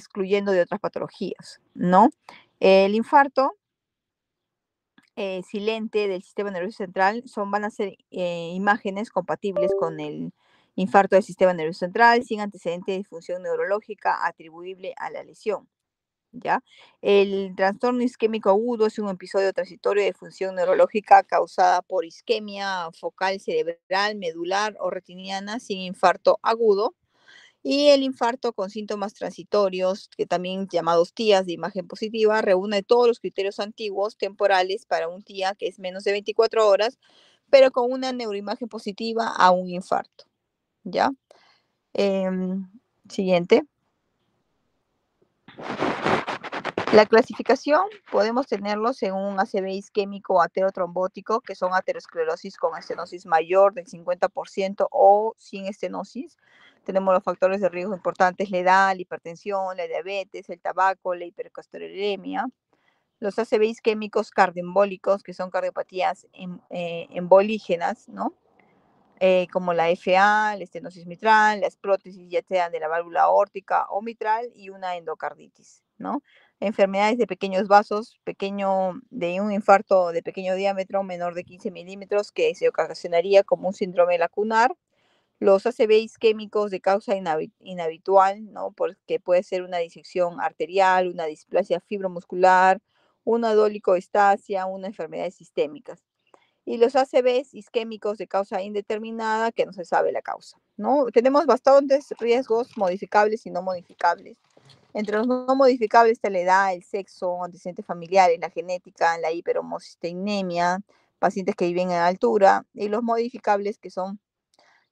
excluyendo de otras patologías, ¿no? El infarto silente del sistema nervioso central van a ser imágenes compatibles con el infarto del sistema nervioso central sin antecedente de disfunción neurológica atribuible a la lesión. ¿Ya? El trastorno isquémico agudo es un episodio transitorio de función neurológica causada por isquemia focal cerebral, medular o retiniana sin infarto agudo. Y el infarto con síntomas transitorios, que también llamados TIAs de imagen positiva, reúne todos los criterios antiguos temporales para un TIA que es menos de 24 horas, pero con una neuroimagen positiva a un infarto. ¿Ya? Siguiente. La clasificación podemos tenerlo según un ACV isquémico aterotrombótico, que son aterosclerosis con estenosis mayor del 50% o sin estenosis. Tenemos los factores de riesgo importantes, la edad, la hipertensión, la diabetes, el tabaco, la hipercolesterolemia. Los ACV isquémicos cardioembólicos, que son cardiopatías embolígenas, ¿no? Como la FA, la estenosis mitral, las prótesis ya sean de la válvula aórtica o mitral y una endocarditis, ¿no? Enfermedades de pequeños vasos, de un infarto de pequeño diámetro, menor de 15 milímetros, que se ocasionaría como un síndrome lacunar. Los ACV isquémicos de causa inhabitual, ¿no? Porque puede ser una disección arterial, una displasia fibromuscular, una dolicoestasia, una enfermedad sistémica. Y los ACVs isquémicos de causa indeterminada, que no se sabe la causa, ¿no? Tenemos bastantes riesgos modificables y no modificables. Entre los no modificables está la edad, el sexo, antecedentes familiares, la genética, la hiperhomocisteinemia, pacientes que viven en altura, y los modificables que son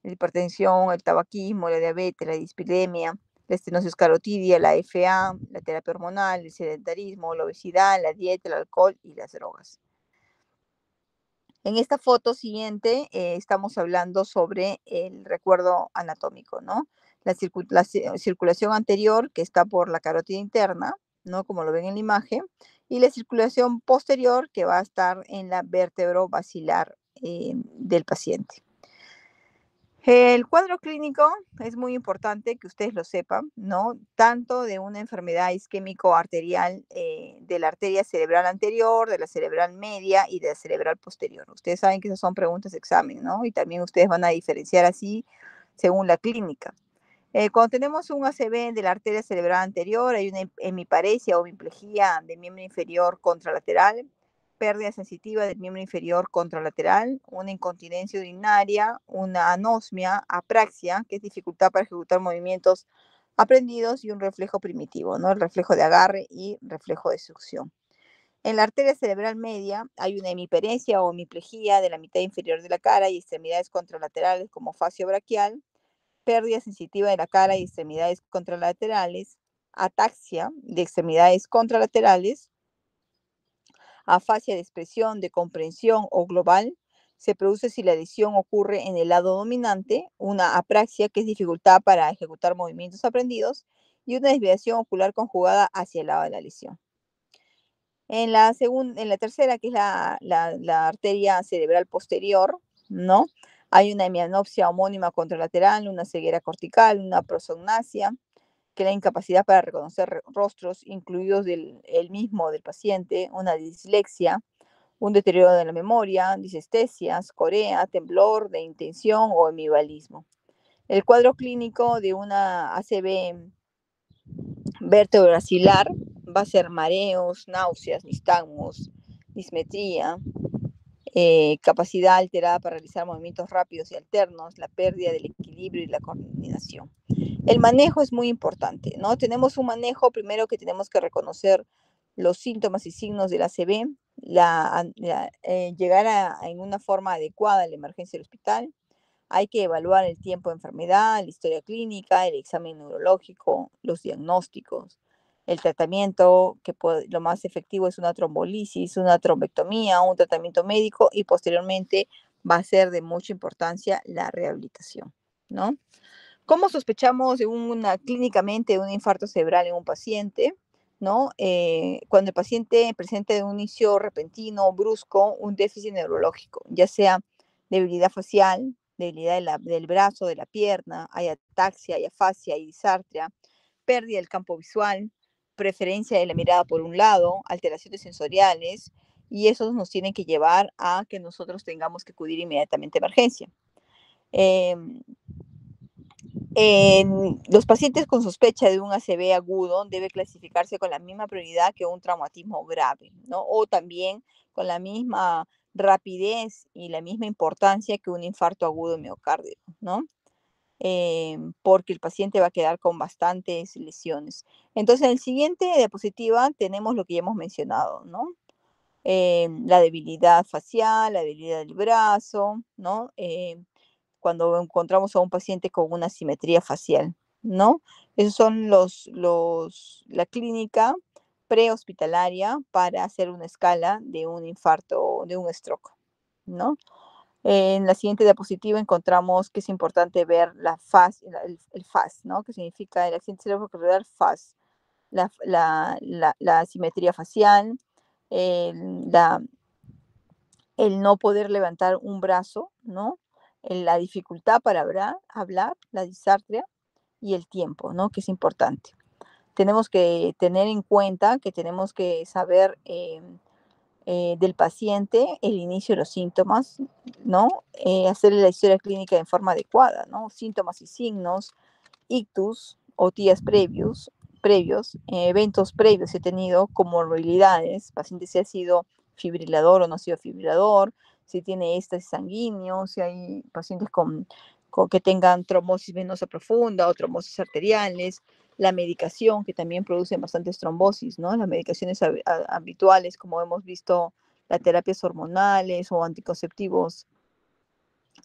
la hipertensión, el tabaquismo, la diabetes, la dislipidemia, la estenosis carotidia, la FA, la terapia hormonal, el sedentarismo, la obesidad, la dieta, el alcohol y las drogas. En esta foto siguiente estamos hablando sobre el recuerdo anatómico, ¿no? La circulación anterior, que está por la carótida interna, ¿no? Como lo ven en la imagen, y la circulación posterior, que va a estar en la vértebro-basilar del paciente. El cuadro clínico es muy importante que ustedes lo sepan, ¿no? Tanto de una enfermedad isquémico-arterial de la arteria cerebral anterior, de la cerebral media y de la cerebral posterior. Ustedes saben que esas son preguntas de examen, ¿no? Y también ustedes van a diferenciar así según la clínica. Cuando tenemos un ACV de la arteria cerebral anterior, hay una hemiparesia o hemiplegia del miembro inferior contralateral, pérdida sensitiva del miembro inferior contralateral, una incontinencia urinaria, una anosmia, apraxia, que es dificultad para ejecutar movimientos aprendidos, y un reflejo primitivo, ¿no? El reflejo de agarre y reflejo de succión. En la arteria cerebral media hay una hemiparesia o hemiplegia de la mitad inferior de la cara y extremidades contralaterales como fascio braquial, pérdida sensitiva de la cara y extremidades contralaterales, ataxia de extremidades contralaterales, afasia de expresión, de comprensión o global, se produce si la lesión ocurre en el lado dominante, una apraxia, que es dificultad para ejecutar movimientos aprendidos, y una desviación ocular conjugada hacia el lado de la lesión. En la tercera, que es la arteria cerebral posterior, ¿no? Hay una hemianopsia homónima contralateral, una ceguera cortical, una prosognasia, que la incapacidad para reconocer rostros, incluidos el mismo del paciente, una dislexia, un deterioro de la memoria, disestesias, corea, temblor de intención o hemivalismo. El cuadro clínico de una ACV vértebro-basilar va a ser mareos, náuseas, nistagmos, dismetría, capacidad alterada para realizar movimientos rápidos y alternos, la pérdida del equilibrio y la coordinación. El manejo es muy importante, ¿no? Tenemos un manejo primero que tenemos que reconocer los síntomas y signos del ACV, llegar en una forma adecuada a la emergencia del hospital. Hay que evaluar el tiempo de enfermedad, la historia clínica, el examen neurológico, los diagnósticos, el tratamiento, que lo más efectivo es una trombolisis, una trombectomía, un tratamiento médico, y posteriormente va a ser de mucha importancia la rehabilitación, ¿no? ¿Cómo sospechamos clínicamente de un infarto cerebral en un paciente? ¿No? Cuando el paciente presenta de un inicio repentino, brusco, un déficit neurológico, ya sea debilidad facial, debilidad del brazo, de la pierna, hay ataxia, hay afasia, hay disartria, pérdida del campo visual, preferencia de la mirada por un lado, alteraciones sensoriales, y eso nos tiene que llevar a que nosotros tengamos que acudir inmediatamente a emergencia. Los pacientes con sospecha de un ACV agudo debe clasificarse con la misma prioridad que un traumatismo grave, ¿no? O también con la misma rapidez y la misma importancia que un infarto agudo de miocardio, ¿no? Porque el paciente va a quedar con bastantes lesiones. Entonces, en el siguiente diapositiva tenemos lo que ya hemos mencionado, ¿no? La debilidad facial, la debilidad del brazo, ¿no? Cuando encontramos a un paciente con una simetría facial, ¿no? Esos son la clínica prehospitalaria para hacer una escala de un infarto, de un stroke, ¿no? En la siguiente diapositiva encontramos que es importante ver la FAS, el FAS, ¿no? Que significa el accidente cerebrovascular FAS, la simetría facial, la, el no poder levantar un brazo, ¿no? La dificultad para hablar, la disartria y el tiempo, ¿no? Que es importante. Tenemos que tener en cuenta que tenemos que saber del paciente el inicio de los síntomas, ¿no? Hacerle la historia clínica en forma adecuada, ¿no? Síntomas y signos, ictus o días previos, eventos previos he tenido, comorbilidades, paciente si ha sido fibrilador o no ha sido fibrilador, si tiene éxtasis sanguíneo, si hay pacientes que tengan trombosis venosa profunda o trombosis arteriales, la medicación que también produce bastantes trombosis, ¿no? Las medicaciones habituales, como hemos visto, las terapias hormonales o anticonceptivos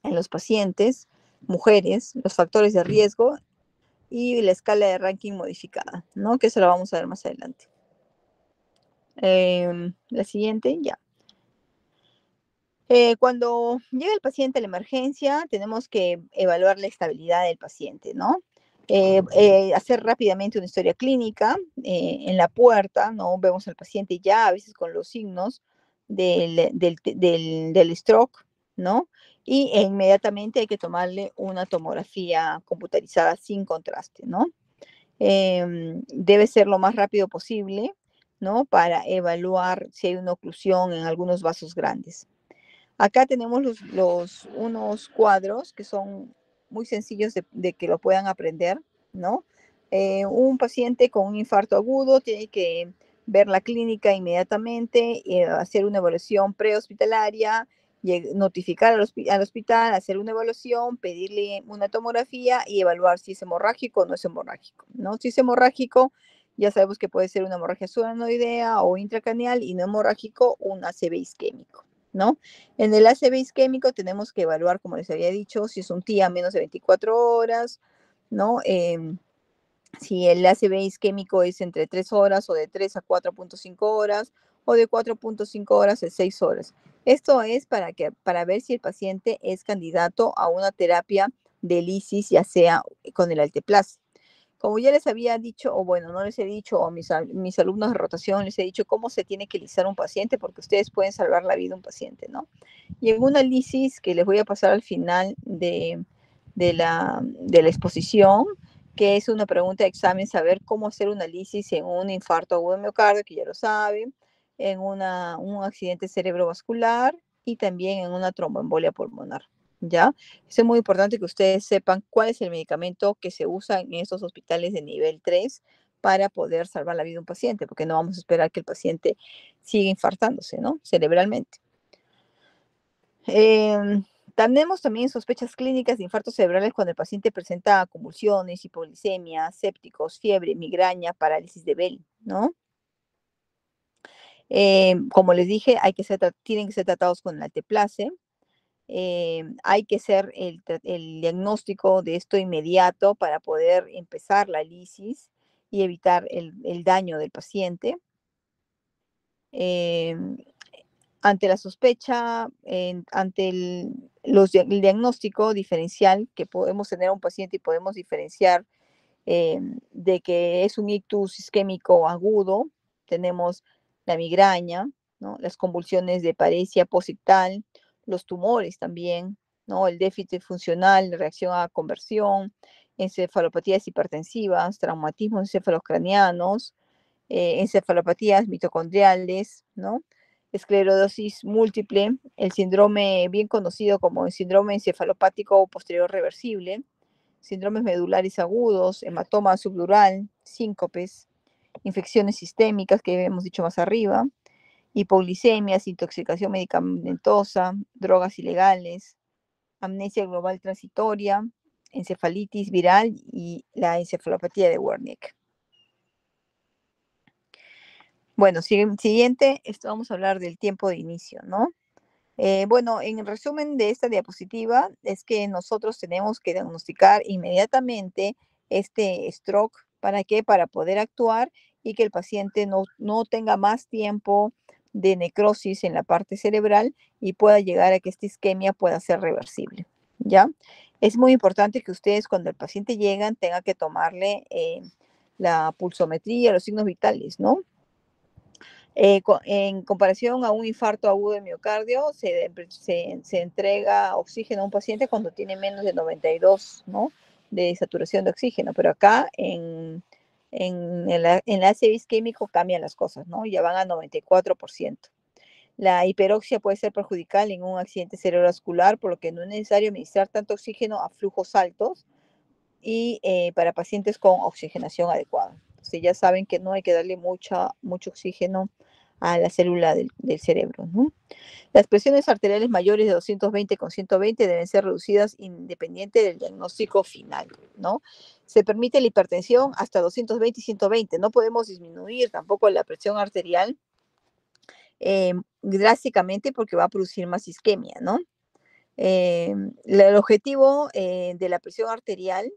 en los pacientes, mujeres, los factores de riesgo y la escala de ranking modificada, ¿no? Que eso lo vamos a ver más adelante. La siguiente, ya. Cuando llega el paciente a la emergencia, tenemos que evaluar la estabilidad del paciente, ¿no? Hacer rápidamente una historia clínica en la puerta, ¿no? Vemos al paciente ya a veces con los signos del stroke, ¿no? Y inmediatamente hay que tomarle una tomografía computarizada sin contraste, ¿no? Debe ser lo más rápido posible, ¿no? Para evaluar si hay una oclusión en algunos vasos grandes. Acá tenemos unos cuadros que son muy sencillos de que lo puedan aprender, ¿no? Un paciente con un infarto agudo tiene que ver la clínica inmediatamente, hacer una evaluación prehospitalaria, notificar al hospital, hacer una evaluación, pedirle una tomografía y evaluar si es hemorrágico o no es hemorrágico, ¿no? Si es hemorrágico, ya sabemos que puede ser una hemorragia subaracnoidea o intracraneal, y no hemorrágico, un ACV isquémico, ¿no? En el ACV isquémico tenemos que evaluar, como les había dicho, si es un TIA menos de 24 horas, ¿no? Si el ACV isquémico es entre 3 horas o de 3 a 4.5 horas o de 4.5 horas a 6 horas. Esto es para ver si el paciente es candidato a una terapia de lisis, ya sea con el alteplase. Como ya les había dicho, o bueno, no les he dicho, o mis alumnos de rotación les he dicho cómo se tiene que lisar un paciente, porque ustedes pueden salvar la vida de un paciente, ¿no? Y en una lisis que les voy a pasar al final de la exposición, que es una pregunta de examen, saber cómo hacer una lisis en un infarto agudo de miocardio, que ya lo saben, en un accidente cerebrovascular y también en una tromboembolia pulmonar, ¿ya? Es muy importante que ustedes sepan cuál es el medicamento que se usa en estos hospitales de nivel 3 para poder salvar la vida de un paciente, porque no vamos a esperar que el paciente siga infartándose, ¿no? Cerebralmente. Tenemos también sospechas clínicas de infartos cerebrales cuando el paciente presenta convulsiones, hipoglicemia, sépticos, fiebre, migraña, parálisis de Bell, ¿no? Como les dije, tienen que ser tratados con el alteplase. Hay que hacer el diagnóstico de esto inmediato para poder empezar la lisis y evitar el daño del paciente. Ante la sospecha, ante el diagnóstico diferencial que podemos tener a un paciente y podemos diferenciar de que es un ictus isquémico agudo, tenemos la migraña, ¿no? Las convulsiones de paresia posictal, los tumores también, ¿no? El déficit funcional, reacción a conversión encefalopatías hipertensivas, traumatismos encefalocranianos, encefalopatías mitocondriales, ¿no? Esclerosis múltiple, el síndrome bien conocido como el síndrome encefalopático posterior reversible, síndromes medulares agudos, hematoma subdural, síncopes, infecciones sistémicas que hemos dicho más arriba, hipoglicemias, intoxicación medicamentosa, drogas ilegales, amnesia global transitoria, encefalitis viral y la encefalopatía de Wernicke. Bueno, siguiente, esto vamos a hablar del tiempo de inicio, ¿no? Bueno, en resumen de esta diapositiva es que nosotros tenemos que diagnosticar inmediatamente este stroke. ¿Para qué? Para poder actuar y que el paciente no tenga más tiempo de necrosis en la parte cerebral y pueda llegar a que esta isquemia pueda ser reversible, ¿ya? Es muy importante que ustedes cuando el paciente llegan tengan que tomarle la pulsometría, los signos vitales, ¿no? En comparación a un infarto agudo de miocardio, se entrega oxígeno a un paciente cuando tiene menos de 92, ¿no? De saturación de oxígeno, pero acá en la ACV isquémico cambian las cosas, ¿no? Ya van a 94%. La hiperoxia puede ser perjudicial en un accidente cerebrovascular, por lo que no es necesario administrar tanto oxígeno a flujos altos y para pacientes con oxigenación adecuada. Entonces ya saben que no hay que darle mucho oxígeno a la célula del cerebro, ¿no? Las presiones arteriales mayores de 220 con 120 deben ser reducidas independiente del diagnóstico final, ¿no? Se permite la hipertensión hasta 220 y 120. No podemos disminuir tampoco la presión arterial drásticamente porque va a producir más isquemia, ¿no? El objetivo de la presión arterial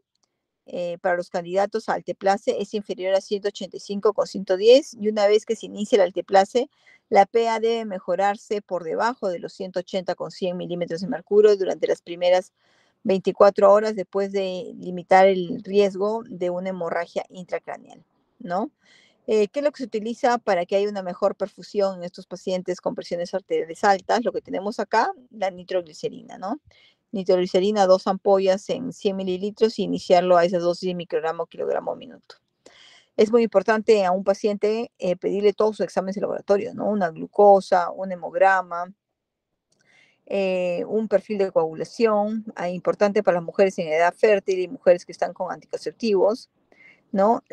para los candidatos a alteplase es inferior a 185 con 110 y una vez que se inicie el alteplase, la PA debe mejorarse por debajo de los 180 con 100 milímetros de mercurio durante las primeras 24 horas después de limitar el riesgo de una hemorragia intracraneal, ¿no? ¿Qué es lo que se utiliza para que haya una mejor perfusión en estos pacientes con presiones arteriales altas? Lo que tenemos acá, la nitroglicerina, ¿no? Nitroglicerina, 2 ampollas en 100 mililitros y iniciarlo a esa dosis de microgramo, kilogramo, minuto. Es muy importante a un paciente pedirle todos sus exámenes de laboratorio, ¿no? Una glucosa, un hemograma, un perfil de coagulación, importante para las mujeres en edad fértil y mujeres que están con anticonceptivos, ¿no?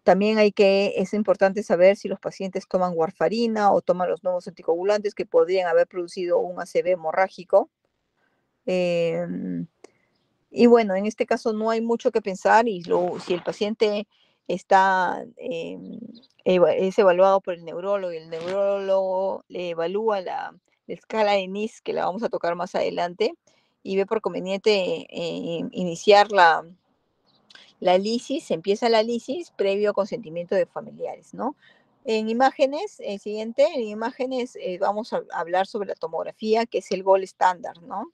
También es importante saber si los pacientes toman warfarina o toman los nuevos anticoagulantes que podrían haber producido un ACV hemorrágico. Y bueno, en este caso no hay mucho que pensar y si el paciente es evaluado por el neurólogo y el neurólogo le evalúa la escala de NIS, que la vamos a tocar más adelante, y ve por conveniente iniciar la lisis, se empieza la lisis previo consentimiento de familiares, ¿no? En imágenes, el siguiente, en imágenes vamos a hablar sobre la tomografía, que es el gold estándar, ¿no?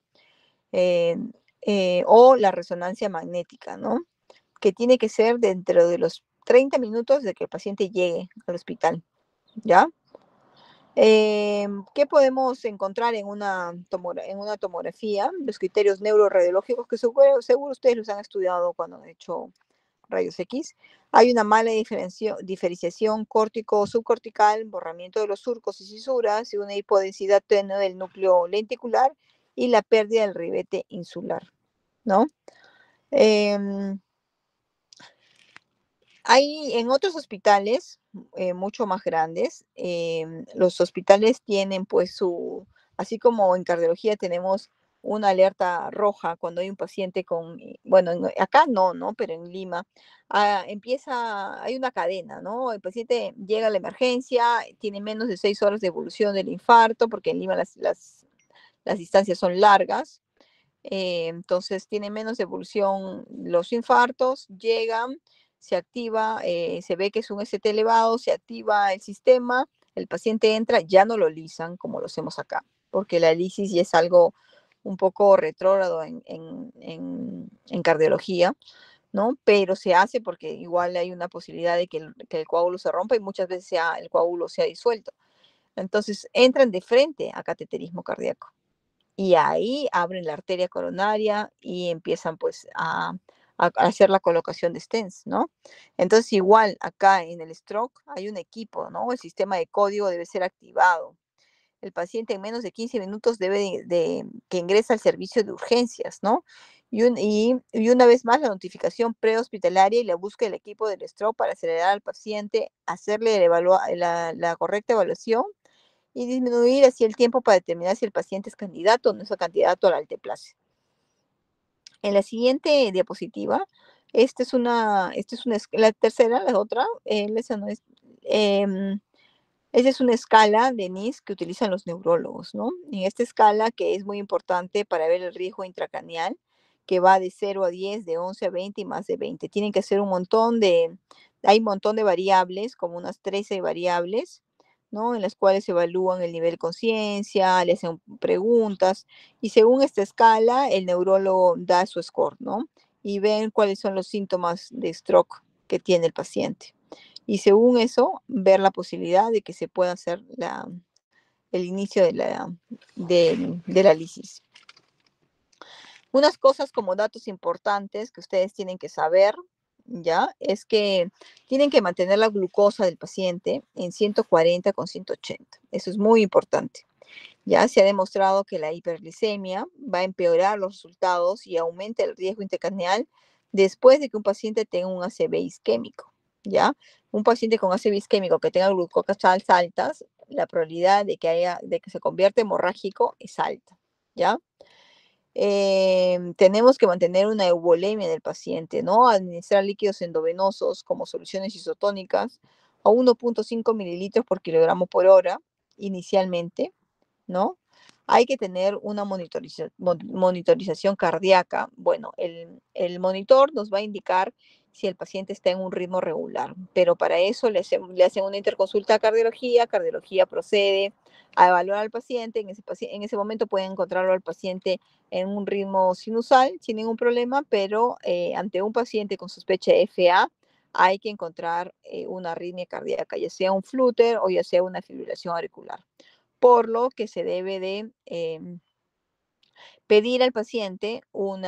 O la resonancia magnética, ¿no? Que tiene que ser dentro de los 30 minutos de que el paciente llegue al hospital, ¿ya? ¿Qué podemos encontrar en una tomografía? Los criterios neuroradiológicos que seguro ustedes los han estudiado cuando han hecho rayos X. Hay una mala diferenciación córtico-subcortical, borramiento de los surcos y cisuras y una hipodensidad tenue del núcleo lenticular y la pérdida del ribete insular, ¿no? Hay en otros hospitales mucho más grandes, los hospitales tienen pues así como en cardiología tenemos una alerta roja cuando hay un paciente bueno, acá no, pero en Lima hay una cadena, ¿no? El paciente llega a la emergencia, tiene menos de 6 horas de evolución del infarto, porque en Lima las distancias son largas, entonces tiene menos evolución los infartos, llegan, se activa, se ve que es un ST elevado, se activa el sistema, el paciente entra, ya no lo lisan como lo hacemos acá, porque la lisis ya es algo un poco retrógrado en cardiología, ¿no? Pero se hace porque igual hay una posibilidad de que el coágulo se rompa y muchas veces el coágulo se ha disuelto. Entonces entran de frente a cateterismo cardíaco. y ahí abren la arteria coronaria y empiezan pues a hacer la colocación de stents, ¿no? Entonces igual acá en el stroke hay un equipo, ¿no? El sistema de código debe ser activado. El paciente en menos de 15 minutos debe que ingresa al servicio de urgencias, ¿no? Y una vez más la notificación prehospitalaria y la búsqueda del equipo del stroke para acelerar al paciente, hacerle la correcta evaluación y disminuir así el tiempo para determinar si el paciente es candidato o no es candidato al alteplase. En la siguiente diapositiva, la tercera, la otra, esa no es, esa es una escala de NIS que utilizan los neurólogos, ¿no? En esta escala, que es muy importante para ver el riesgo intracraneal, que va de 0 a 10, de 11 a 20 y más de 20. Tienen que hacer hay un montón de variables, como unas 13 variables, ¿no? En las cuales se evalúan el nivel de conciencia, le hacen preguntas, y según esta escala, el neurólogo da su score, ¿no? Y ven cuáles son los síntomas de stroke que tiene el paciente. Y según eso, ver la posibilidad de que se pueda hacer el inicio de la lisis. Unas cosas como datos importantes que ustedes tienen que saber, ¿ya? Es que tienen que mantener la glucosa del paciente en 140 con 180. Eso es muy importante. Ya se ha demostrado que la hiperglicemia va a empeorar los resultados y aumenta el riesgo intracraneal después de que un paciente tenga un ACV isquémico, ¿ya? Un paciente con ACV isquémico que tenga glucosas altas, la probabilidad de que se convierta en hemorrágico es alta, ¿ya? Tenemos que mantener una eubolemia en el paciente, ¿no? Administrar líquidos endovenosos como soluciones isotónicas a 1.5 mililitros por kilogramo por hora inicialmente, ¿no? Hay que tener una monitorización cardíaca. Bueno, el monitor nos va a indicar si el paciente está en un ritmo regular, pero para eso le hacen una interconsulta a cardiología procede a evaluar al paciente, en ese momento pueden encontrarlo al paciente en un ritmo sinusal sin ningún problema, pero ante un paciente con sospecha de FA hay que encontrar una arritmia cardíaca, ya sea un flutter o ya sea una fibrilación auricular, por lo que se debe de pedir al paciente un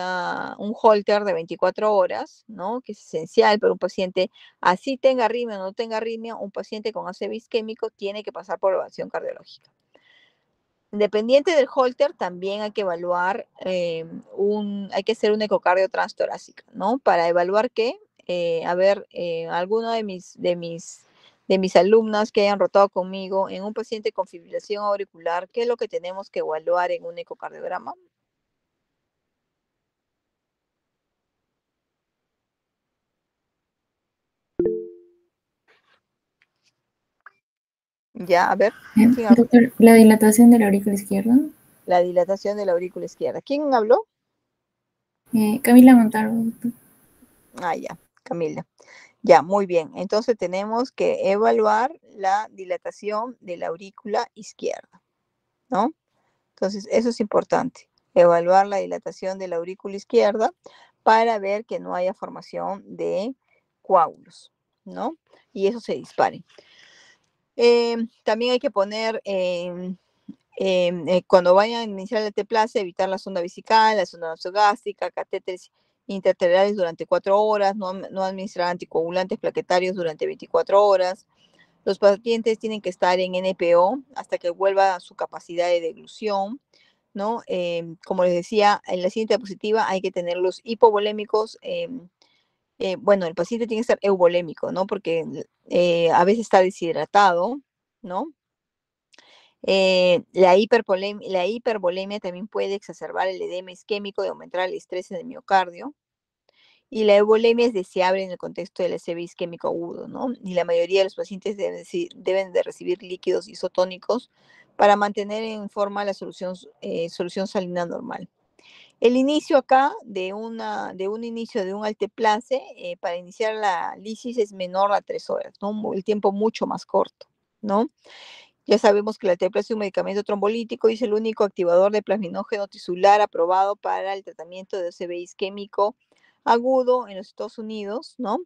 holter de 24 horas, ¿no? Que es esencial para un paciente, así tenga arritmia o no tenga arritmia, un paciente con ACV isquémico tiene que pasar por evaluación cardiológica. Independiente del holter, también hay que evaluar, hay que hacer un ecocardio transtorácica, ¿no? Para evaluar qué, alguno de mis alumnas que hayan rotado conmigo en un paciente con fibrilación auricular, ¿qué es lo que tenemos que evaluar en un ecocardiograma? Ya, a ver, ¿quién habló? Doctor, la dilatación de la aurícula izquierda. La dilatación de la aurícula izquierda. ¿Quién habló? Camila Montaro, doctor. Ah, ya, Camila. Ya, muy bien. Entonces tenemos que evaluar la dilatación de la aurícula izquierda, ¿no? Entonces, eso es importante, evaluar la dilatación de la aurícula izquierda para ver que no haya formación de coágulos, ¿no? Y eso se dispare. También hay que poner, cuando vayan a iniciar el teplace, evitar la sonda vesical, la sonda nasogástrica, catéteres interarteriales durante 4 horas, no administrar anticoagulantes plaquetarios durante 24 horas. Los pacientes tienen que estar en NPO hasta que vuelva a su capacidad de deglución, ¿no? Como les decía, en la siguiente diapositiva hay que tener los hipovolémicos. Bueno, el paciente tiene que estar euvolémico, ¿no? Porque a veces está deshidratado, ¿no? La hipervolemia también puede exacerbar el edema isquémico y aumentar el estrés en el miocardio. Y la euvolemia es deseable en el contexto del ACV isquémico agudo, ¿no? Y la mayoría de los pacientes deben de recibir líquidos isotónicos para mantener en forma la solución salina normal. El inicio acá de un inicio de un alteplase para iniciar la lisis es menor a 3 horas, ¿no? El tiempo mucho más corto, ¿no? Ya sabemos que la alteplase es un medicamento trombolítico y es el único activador de plasminógeno tisular aprobado para el tratamiento de ACV isquémico agudo en los Estados Unidos, ¿no?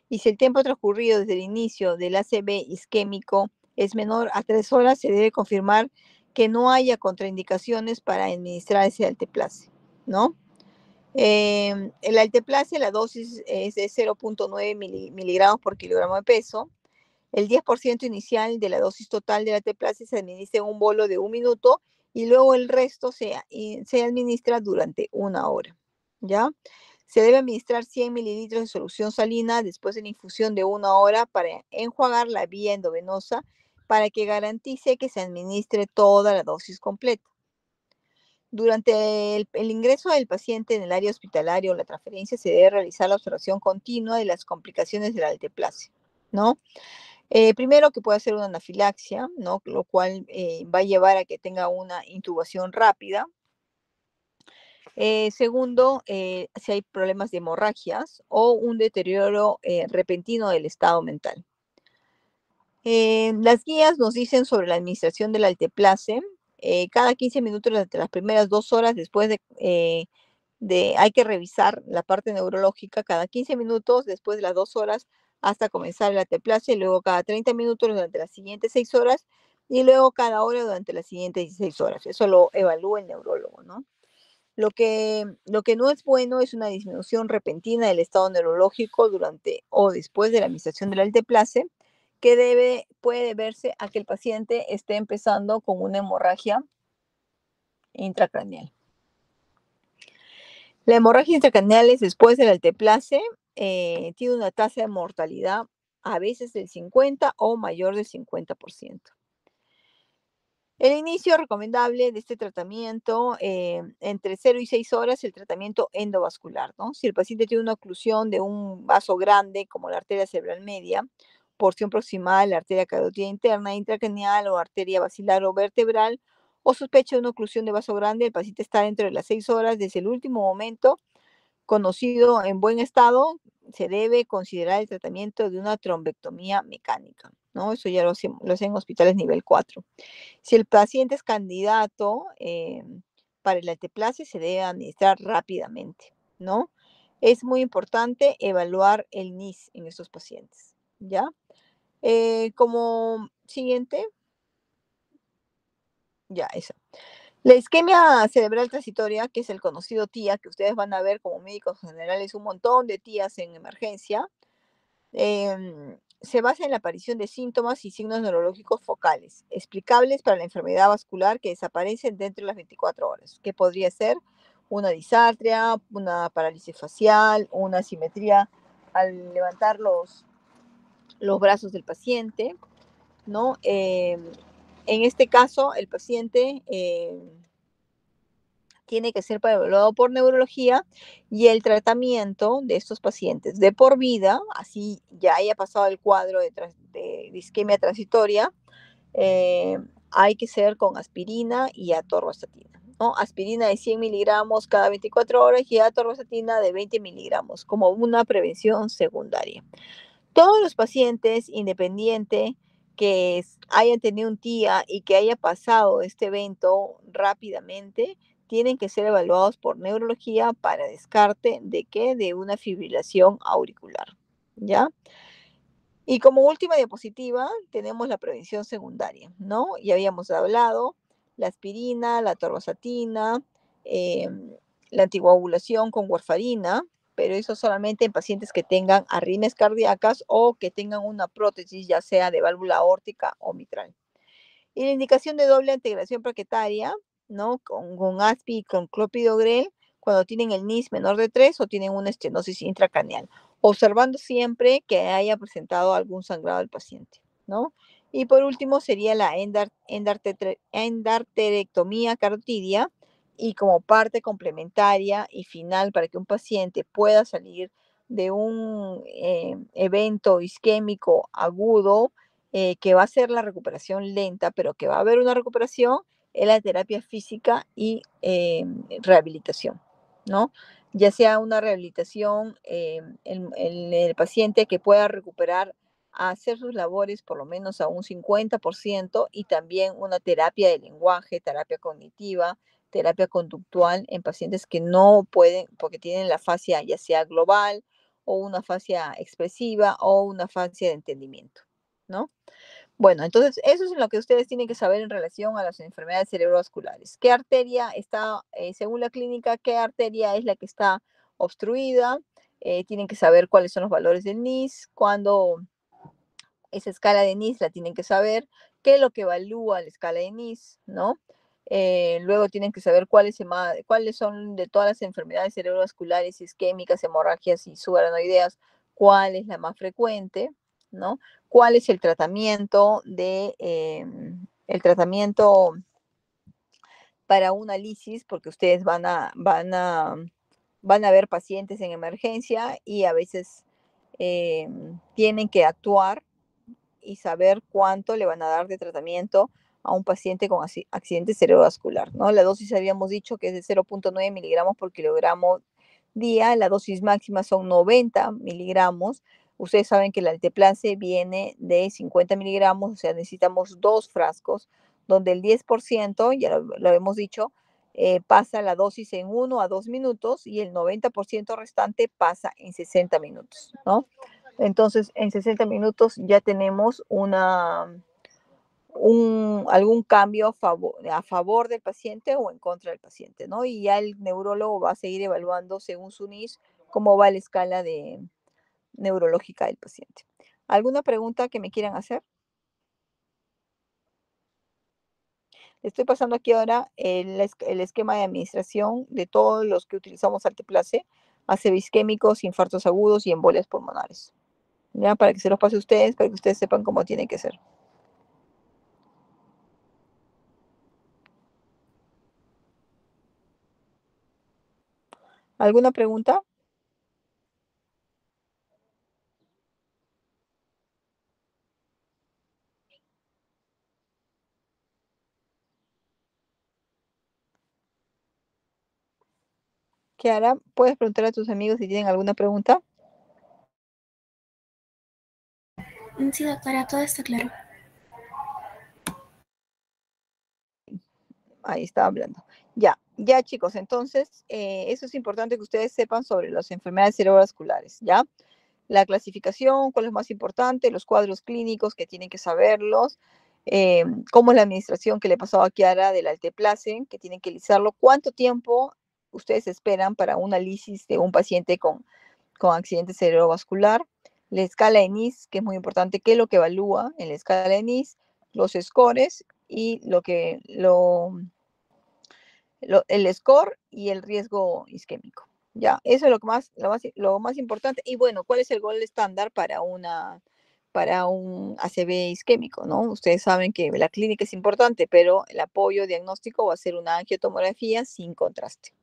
Y si el tiempo transcurrido desde el inicio del ACV isquémico es menor a 3 horas, se debe confirmar que no haya contraindicaciones para administrar ese alteplase, ¿no? El alteplase, la dosis es de 0.9 miligramos por kilogramo de peso. El 10% inicial de la dosis total del alteplase se administra en un bolo de 1 minuto y luego el resto se administra durante 1 hora, ¿ya? Se debe administrar 100 mililitros de solución salina después de la infusión de 1 hora para enjuagar la vía endovenosa para que garantice que se administre toda la dosis completa. Durante el ingreso del paciente en el área hospitalaria o la transferencia se debe realizar la observación continua de las complicaciones del alteplase, ¿no? Primero que puede ser una anafilaxia, ¿no? Lo cual va a llevar a que tenga una intubación rápida. Segundo, si hay problemas de hemorragias o un deterioro repentino del estado mental. Las guías nos dicen sobre la administración del alteplase. Cada 15 minutos durante las primeras 2 horas después hay que revisar la parte neurológica cada 15 minutos después de las 2 horas hasta comenzar el alteplase, luego cada 30 minutos durante las siguientes 6 horas y luego cada hora durante las siguientes 16 horas. Eso lo evalúa el neurólogo, ¿no? Lo que no es bueno es una disminución repentina del estado neurológico durante o después de la administración del alteplase, que puede deberse a que el paciente esté empezando con una hemorragia intracraneal. La hemorragia intracraneal después del alteplase tiene una tasa de mortalidad a veces del 50 o mayor del 50%. El inicio recomendable de este tratamiento, entre 0 y 6 horas, el tratamiento endovascular, ¿no? Si el paciente tiene una oclusión de un vaso grande, como la arteria cerebral media, porción proximal, la arteria carótida interna, intracraneal o arteria basilar o vertebral, o sospecha de una oclusión de vaso grande, el paciente está dentro de las 6 horas desde el último momento conocido en buen estado, se debe considerar el tratamiento de una trombectomía mecánica, ¿no? Eso ya lo hacen en hospitales nivel 4. Si el paciente es candidato para el alteplase, se debe administrar rápidamente, ¿no? Es muy importante evaluar el NIS en estos pacientes, ¿ya? Como siguiente, ya, esa. La isquemia cerebral transitoria, que es el conocido TIA, que ustedes van a ver como médicos generales un montón de TIAs en emergencia, se basa en la aparición de síntomas y signos neurológicos focales, explicables para la enfermedad vascular que desaparecen dentro de las 24 horas, que podría ser una disartria, una parálisis facial, una asimetría al levantar los brazos del paciente, ¿no? En este caso, el paciente tiene que ser evaluado por neurología y el tratamiento de estos pacientes de por vida, así ya haya pasado el cuadro de isquemia transitoria, hay que ser con aspirina y atorvastatina, ¿no? Aspirina de 100 miligramos cada 24 horas y atorvastatina de 20 miligramos como una prevención secundaria. Todos los pacientes, independiente que hayan tenido un TIA y que haya pasado este evento rápidamente, tienen que ser evaluados por neurología para descarte de qué, de una fibrilación auricular, ¿ya? Y como última diapositiva tenemos la prevención secundaria, ¿no? Ya habíamos hablado, la aspirina, la atorvastatina, la anticoagulación con warfarina, pero eso solamente en pacientes que tengan arritmias cardíacas o que tengan una prótesis, ya sea de válvula aórtica o mitral. Y la indicación de doble integración plaquetaria, ¿no? Con ASPI y con clopidogrel, cuando tienen el NIS menor de 3 o tienen una estenosis intracraneal, observando siempre que haya presentado algún sangrado del paciente, ¿no? Y por último sería la endarterectomía carotidia, y como parte complementaria y final para que un paciente pueda salir de un evento isquémico agudo, que va a ser la recuperación lenta, pero que va a haber una recuperación, en la terapia física y rehabilitación, ¿no? Ya sea una rehabilitación en el paciente que pueda recuperar a hacer sus labores por lo menos a un 50% y también una terapia de lenguaje, terapia cognitiva, terapia conductual en pacientes que no pueden porque tienen la fascia ya sea global o una fascia expresiva o una fascia de entendimiento, ¿no? Bueno, entonces eso es lo que ustedes tienen que saber en relación a las enfermedades cerebrovasculares. ¿Qué arteria está, según la clínica, qué arteria es la que está obstruida? Tienen que saber cuáles son los valores del NIS, cuándo esa escala de NIS la tienen que saber, qué es lo que evalúa la escala de NIS, ¿no? Luego tienen que saber cuáles son de todas las enfermedades cerebrovasculares, isquémicas, hemorragias y subaranoideas, cuál es la más frecuente, ¿no? ¿Cuál es el tratamiento para una lisis? Porque ustedes van a ver pacientes en emergencia y a veces tienen que actuar y saber cuánto le van a dar de tratamiento a un paciente con accidente cerebrovascular, ¿no? La dosis habíamos dicho que es de 0.9 miligramos por kilogramo día, la dosis máxima son 90 miligramos. Ustedes saben que el alteplase viene de 50 miligramos, o sea, necesitamos 2 frascos, donde el 10%, ya lo hemos dicho, pasa la dosis en 1 a 2 minutos y el 90% restante pasa en 60 minutos, ¿no? Entonces, en 60 minutos ya tenemos algún cambio a favor del paciente o en contra del paciente, ¿no? Y ya el neurólogo va a seguir evaluando según su NIS cómo va la escala neurológica del paciente. ¿Alguna pregunta que me quieran hacer? Estoy pasando aquí ahora el esquema de administración de todos los que utilizamos alteplase, ACV isquémicos, infartos agudos y embolias pulmonares. ¿Ya? Para que se los pase a ustedes, para que ustedes sepan cómo tiene que ser. ¿Alguna pregunta? Kiara, ¿puedes preguntar a tus amigos si tienen alguna pregunta? Sí, doctora, todo está claro. Ahí está hablando. Ya chicos, entonces eso es importante que ustedes sepan sobre las enfermedades cerebrovasculares, ¿ya? La clasificación, cuál es más importante, los cuadros clínicos que tienen que saberlos, cómo es la administración que le pasó a Kiara del alteplase, que tienen que lisarlo, cuánto tiempo ustedes esperan para una lisis de un paciente con accidente cerebrovascular, la escala de NIS, que es muy importante, qué es lo que evalúa en la escala de NIS, los scores y el score y el riesgo isquémico. Ya, eso es lo más importante. Y bueno, ¿cuál es el gol estándar para un ACV isquémico, ¿no? Ustedes saben que la clínica es importante, pero el apoyo diagnóstico va a ser una angiotomografía sin contraste.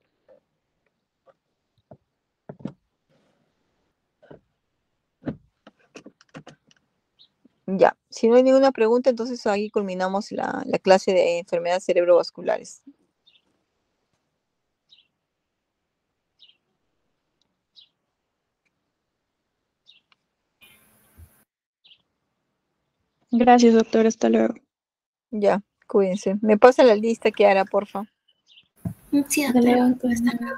Ya, si no hay ninguna pregunta, entonces ahí culminamos la clase de enfermedades cerebrovasculares. Gracias, doctor. Hasta luego. Ya, cuídense. Me pasa la lista, Kiara, porfa. Sí, doctora, todo está claro.